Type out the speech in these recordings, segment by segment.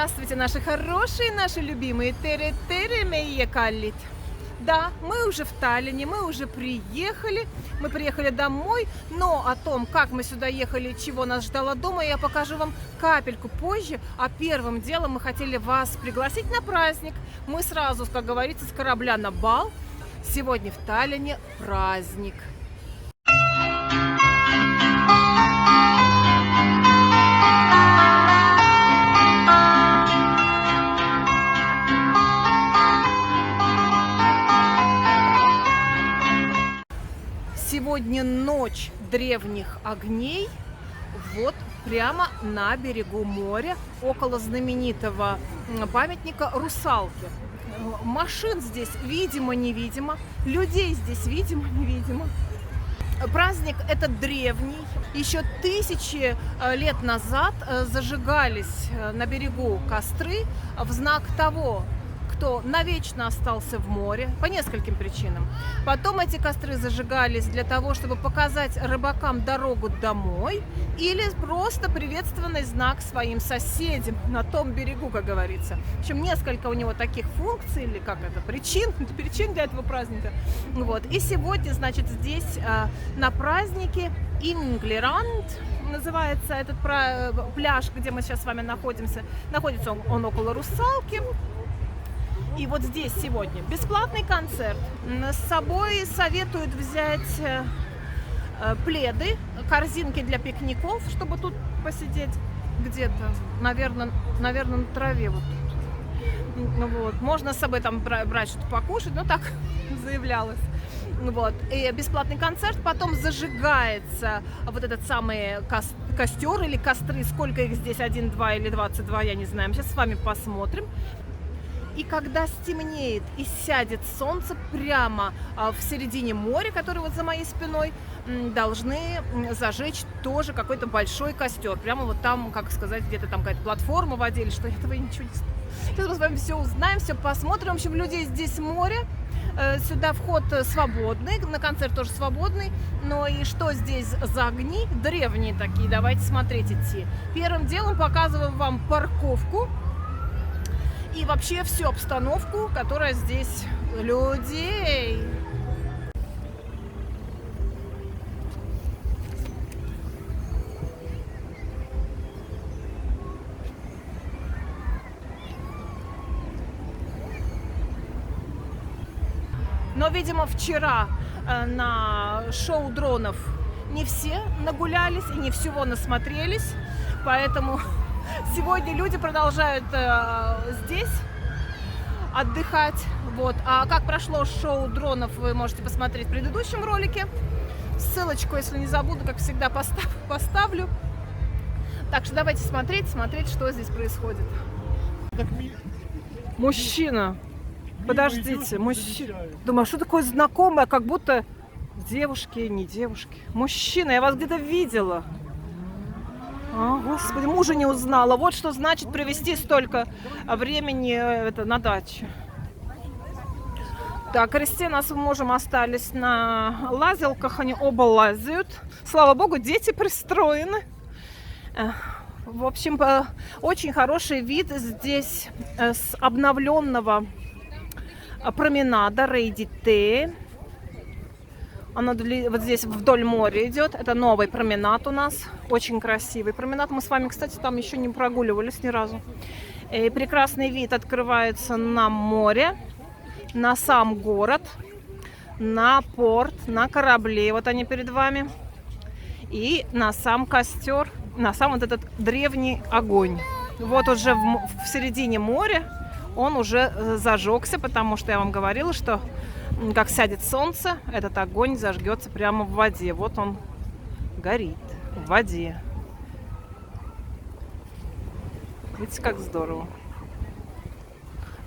Здравствуйте, наши хорошие, наши любимые Тере-Тере Мейе Каллит. Да, мы уже в Таллине, мы уже приехали, мы приехали домой, но о том, как мы сюда ехали, чего нас ждало дома, я покажу вам капельку позже. А первым делом мы хотели вас пригласить на праздник. Мы сразу, как говорится, с корабля на бал. Сегодня в Таллине праздник. Сегодня ночь древних огней, вот прямо на берегу моря, около знаменитого памятника русалки. Машин здесь видимо-невидимо, людей здесь видимо-невидимо. Праздник этот древний. Еще тысячи лет назад зажигались на берегу костры в знак того, кто навечно остался в море, по нескольким причинам. Потом эти костры зажигались для того, чтобы показать рыбакам дорогу домой, или просто приветственный знак своим соседям на том берегу, как говорится. В общем, несколько у него таких функций, или как это, причин для этого праздника. Вот. И сегодня, значит, здесь на празднике Инглеранд называется этот пляж, где мы сейчас с вами находимся. Находится он около Русалки. И вот здесь сегодня бесплатный концерт. С собой советуют взять пледы, корзинки для пикников, чтобы тут посидеть где-то, наверное, на траве вот тут. Вот. Можно с собой там брать что-то покушать, но так заявлялось. Вот. И бесплатный концерт, потом зажигается вот этот самый костер или костры, сколько их здесь, 1, 2 или 22, я не знаю, мы сейчас с вами посмотрим. И когда стемнеет и сядет солнце прямо в середине моря, которое вот за моей спиной, должны зажечь тоже какой-то большой костер. Прямо вот там, как сказать, где-то там какая-то платформа в воде или что, этого я ничего не знаю. Сейчас мы с вами все узнаем, все посмотрим. В общем, людей здесь море, сюда вход свободный, на концерт тоже свободный. Но и что здесь за огни? Древние такие, давайте смотреть идти. Первым делом показываю вам парковку. И вообще всю обстановку, которая здесь людей. Но, видимо, вчера на шоу дронов не все нагулялись и не всего насмотрелись, поэтому сегодня люди продолжают здесь отдыхать. Вот. А как прошло шоу дронов, вы можете посмотреть в предыдущем ролике. Ссылочку, если не забуду, как всегда, поставлю. Так что давайте смотреть, что здесь происходит. Мужчина. Подождите, мужчина. Думаю, что такое знакомое, как будто девушки, не девушки. Мужчина, я вас где-то видела. О, Господи, мужа не узнала. Вот что значит провести столько времени на даче. Так, Кристина с мужем остались на лазилках, они оба лазают. Слава Богу, дети пристроены. В общем, очень хороший вид здесь с обновленного променада Рейди-Те. Она вот здесь вдоль моря идет. Это новый променад у нас. Очень красивый променад. Мы с вами, кстати, там еще не прогуливались ни разу. И прекрасный вид открывается на море, на сам город, на порт, на корабли. Вот они перед вами. И на сам костер, на сам вот этот древний огонь. Вот уже в середине моря он уже зажегся, потому что я вам говорила, что как сядет солнце, этот огонь зажгется прямо в воде. Вот он горит в воде. Видите, как здорово.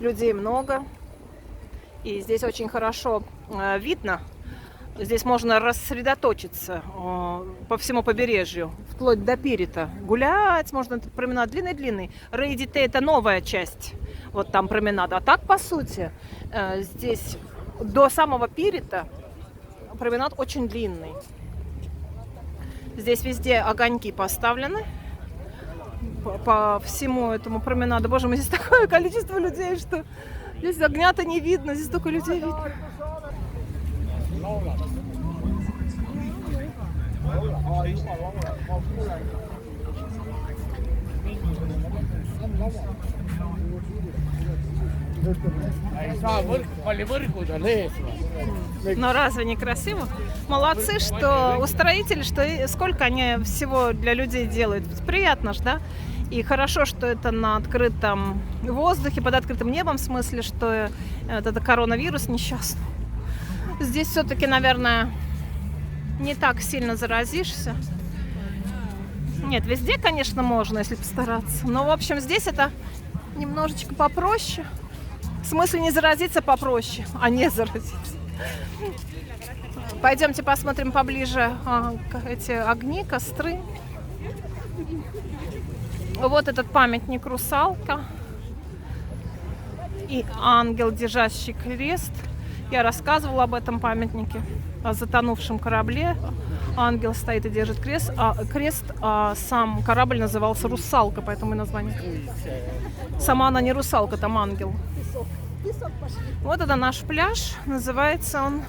Людей много. И здесь очень хорошо видно. Здесь можно рассредоточиться по всему побережью, вплоть до Пирита. Гулять можно, этот променад длинный-длинный. Рейди-Те — это новая часть. Вот там променада. А так, по сути, здесь до самого Пирита променад очень длинный. Здесь везде огоньки поставлены. по всему этому променаду. Боже мой, здесь такое количество людей, что здесь огня-то не видно, здесь столько людей видно. Но разве не красиво? Молодцы, что устроители, что сколько они всего для людей делают. Приятно ж, да? И хорошо, что это на открытом воздухе, под открытым небом, в смысле, что это коронавирус несчастный. Здесь все-таки, наверное, не так сильно заразишься. Нет, везде, конечно, можно, если постараться. Но, в общем, здесь это немножечко попроще. В смысле, не заразиться попроще, а не заразиться. Пойдемте посмотрим поближе эти огни, костры. Вот этот памятник «Русалка» и ангел, держащий крест. Я рассказывала об этом памятнике, о затонувшем корабле. Ангел стоит и держит крест, а сам корабль назывался «Русалка», поэтому и название. Сама она не русалка, там ангел. Вот это наш пляж, называется он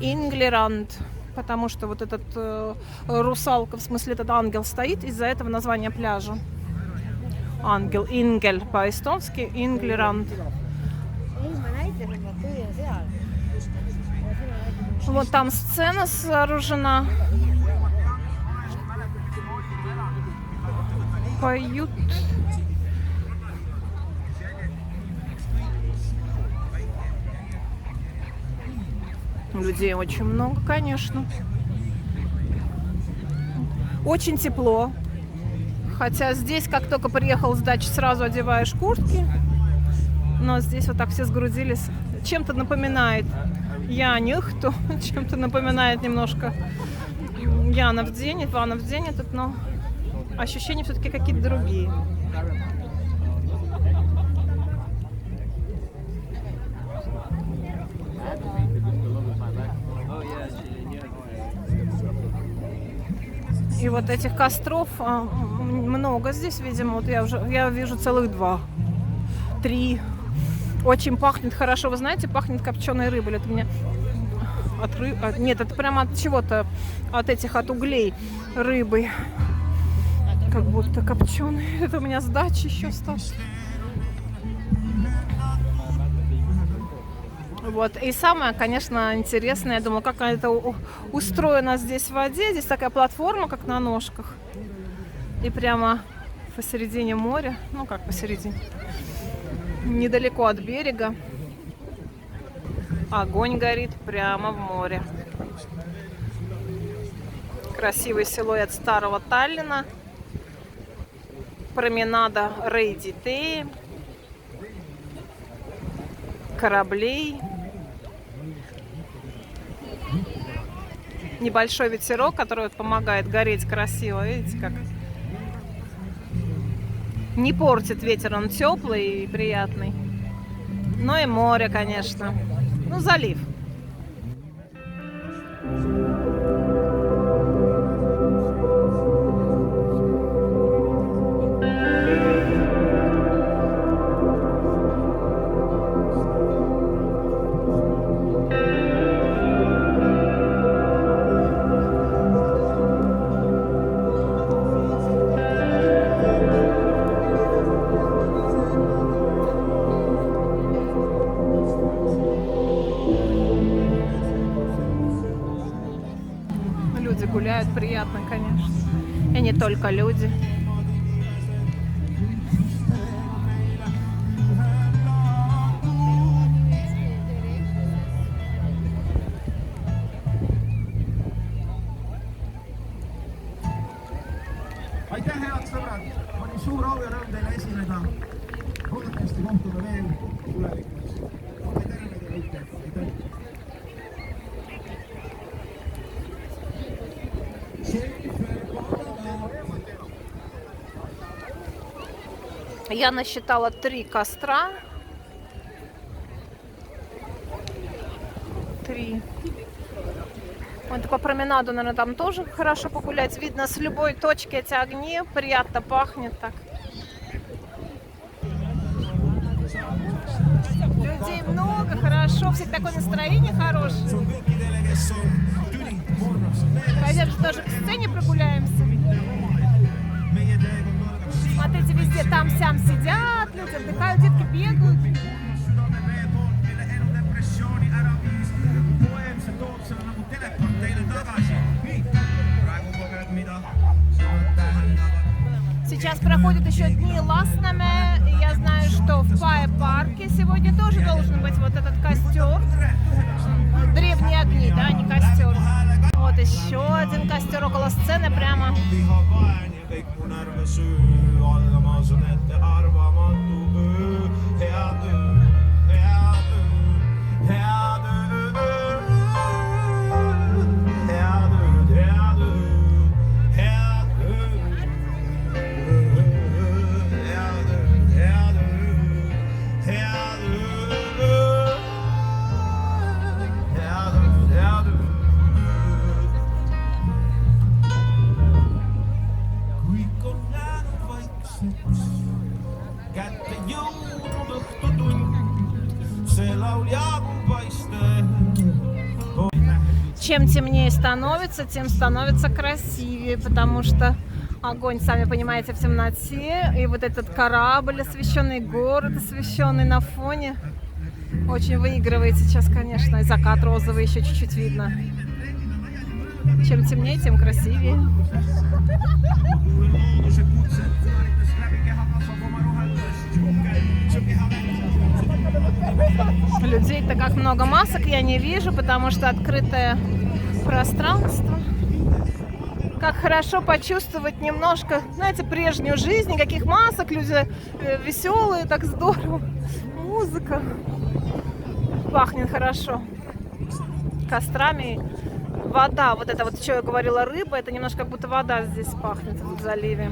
Инглеранд, потому что вот этот русалка, в смысле этот ангел стоит, из-за этого название пляжа. Ангел, Ингель по-эстонски, Инглеранд. Вот там сцена сооружена. Поют. Людей очень много, конечно. Очень тепло. Хотя здесь, как только приехал с дачи, сразу одеваешь куртки. Но здесь вот так все сгрудились. Чем-то напоминает Янюхту, чем-то напоминает немножко Янов день, Иванов день этот, но ощущения все-таки какие-то другие. И вот этих костров много здесь, видимо. Вот я вижу целых 2, 3. Очень пахнет хорошо. Вы знаете, пахнет копченой рыбой. Это мне от нет, это прямо от чего-то, от углей рыбы. Как будто копченый. Это у меня с дачи еще осталось. Вот. И самое, конечно, интересное, я думала, как это устроено здесь в воде. Здесь такая платформа, как на ножках. И прямо посередине моря, ну как посередине, недалеко от берега, огонь горит прямо в море. Красивый силуэт старого Таллина. Променада Рейдитеи. Кораблей. Небольшой ветерок, который помогает гореть красиво. Видите, как не портит ветер, он теплый и приятный. Ну и море, конечно. Ну, залив. Гуляют приятно, конечно. И не только люди. Aitäh, head sõbrad! Oli suur au ja rõõm teile esineda. Loodetavasti kohtume veel tulevikus. Olge terved ja võite. Aitäh! Я насчитала 3 костра. 3. Вот по променаду, наверное, там тоже хорошо погулять. Видно с любой точки эти огни. Приятно пахнет так. людей много, хорошо, всех такое настроение хорошее. kõikidele, kes on tüli morras. Пойдем тоже к сцене прогуляемся. meie teekond algab siin. Смотрите, везде там-сям сидят, люди отдыхают, детки бегают. südame vee poolt, mille elu depressiooni ära viis. poem, see toob selle nagu teleport teile tagasi. nii, praegu koged, mida sõnad tähendavad. Сейчас проходят еще дни Ласнаме, и я знаю, что в Пае-парке сегодня тоже должен быть вот этот костер. Древние огни, да, не костер. Вот еще один костер около сцены прямо. viha vaen ja kõik mu närve süü. algamas on ette arvamatu öö. hea töö, hea töö, hea töö. hea tööd, hea tööd, hea töö. hea tööd, hea tööd, hea töö. hea tööd, hea töö. kõik on jäänud vaikseks, kätte jõudnud õhtutund, see laul jagub paiste. Чем темнее становится, тем становится красивее, потому что огонь, сами понимаете, в темноте. И вот этот корабль освещенный, город освещенный на фоне. Очень выигрывает сейчас, конечно. И закат розовый еще чуть-чуть видно. Чем темнее, тем красивее. looduse kutset sõnarites läbi keha kasvab oma rohelõest. see keha Людей-то как много масок я не вижу, потому что открытое пространство. Как хорошо почувствовать немножко, знаете, прежнюю жизнь, никаких масок, люди веселые, так здорово. Музыка. Пахнет хорошо. Кострами. Вода, вот это вот, что я говорила, рыба, это немножко как будто вода здесь пахнет в заливе.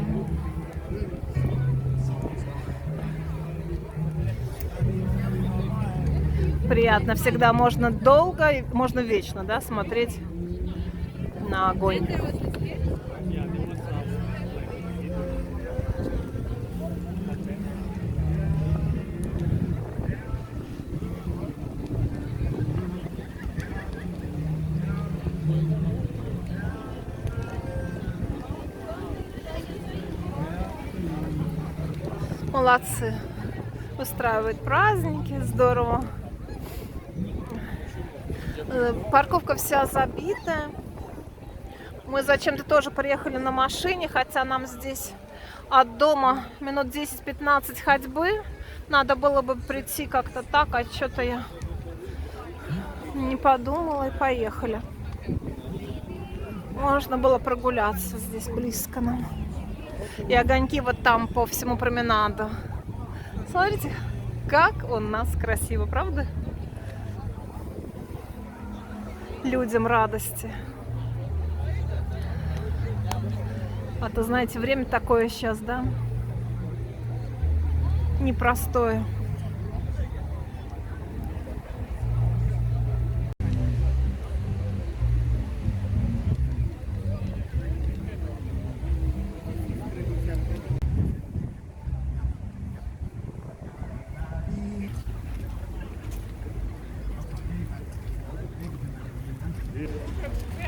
Приятно, всегда можно долго, и можно вечно, да, смотреть на огонь. Молодцы. Устраивают праздники, здорово. Парковка вся забитая. Мы зачем-то тоже приехали на машине, хотя нам здесь от дома минут 10-15 ходьбы. Надо было бы прийти как-то так, а что-то я не подумала и поехали. Можно было прогуляться, здесь близко нам. И огоньки вот там по всему променаду. Смотрите, как у нас красиво, правда? Людям радости. А то, знаете, время такое сейчас, да? Непростое.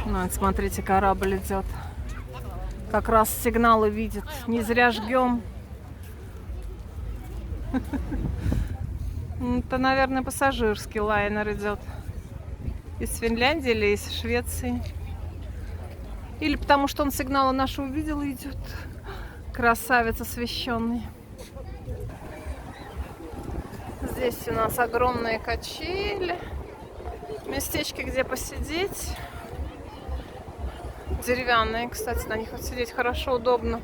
Вот, смотрите, корабль идет. Как раз сигналы видит. Не зря жгем. Это, наверное, пассажирский лайнер идет. Из Финляндии или из Швеции. Или потому что он сигналы наши увидел и идет. Красавец освещенный. Здесь у нас огромные качели. Местечки, где посидеть. Деревянные, кстати, на них вот сидеть хорошо, удобно.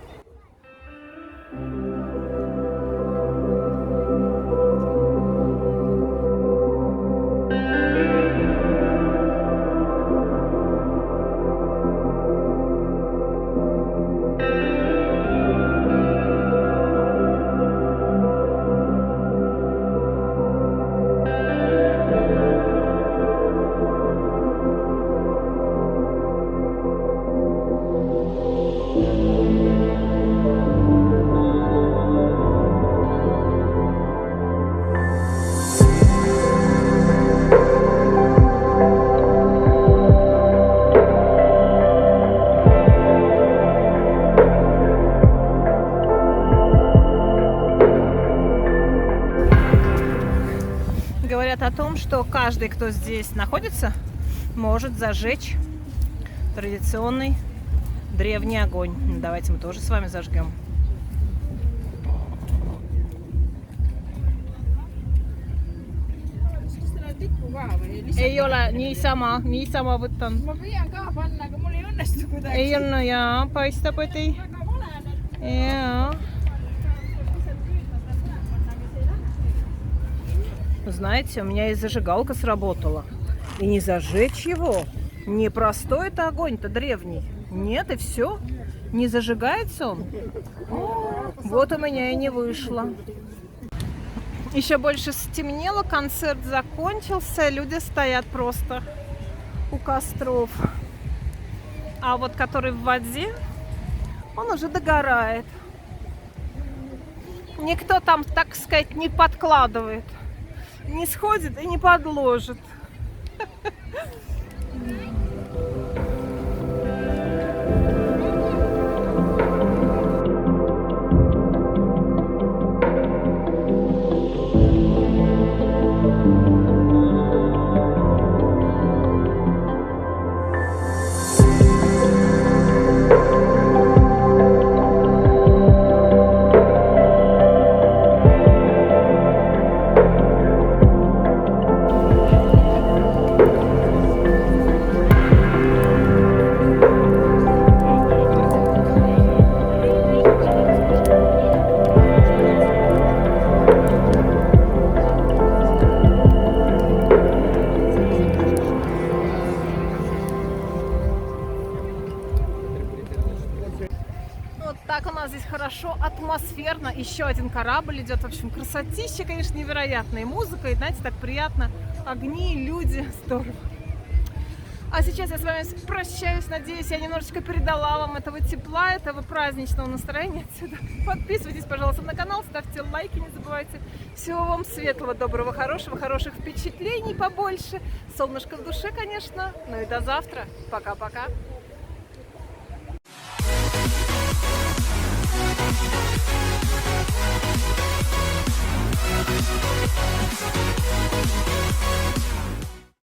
что каждый, кто здесь находится, может зажечь традиционный древний огонь. Давайте мы тоже с вами зажгем. Ei ole niisama võtan. Ma püüan ka panna, aga mul ei õnnestu kuidagi. Ei ole, jaa, paistab, et ei. Väga vale nüüd. Jaa. Знаете, у меня и зажигалка сработала. И не зажечь его. Непростой это огонь-то древний. Нет, и все. Не зажигается он. Вот у меня и не вышло. Еще больше стемнело, концерт закончился, люди стоят просто у костров. А вот который в воде, он уже догорает. Никто там, так сказать, не подкладывает, не сходит и не подложит. Вот так у нас здесь хорошо, атмосферно. Еще один корабль идет. В общем, красотища, конечно, невероятная. И музыка, и, знаете, так приятно. Огни, люди. Здорово. А сейчас я с вами прощаюсь. Надеюсь, я немножечко передала вам этого тепла, этого праздничного настроения отсюда. Подписывайтесь, пожалуйста, на канал, ставьте лайки, не забывайте. Всего вам светлого, доброго, хорошего, хороших впечатлений побольше. Солнышко в душе, конечно. Ну и до завтра. Пока-пока.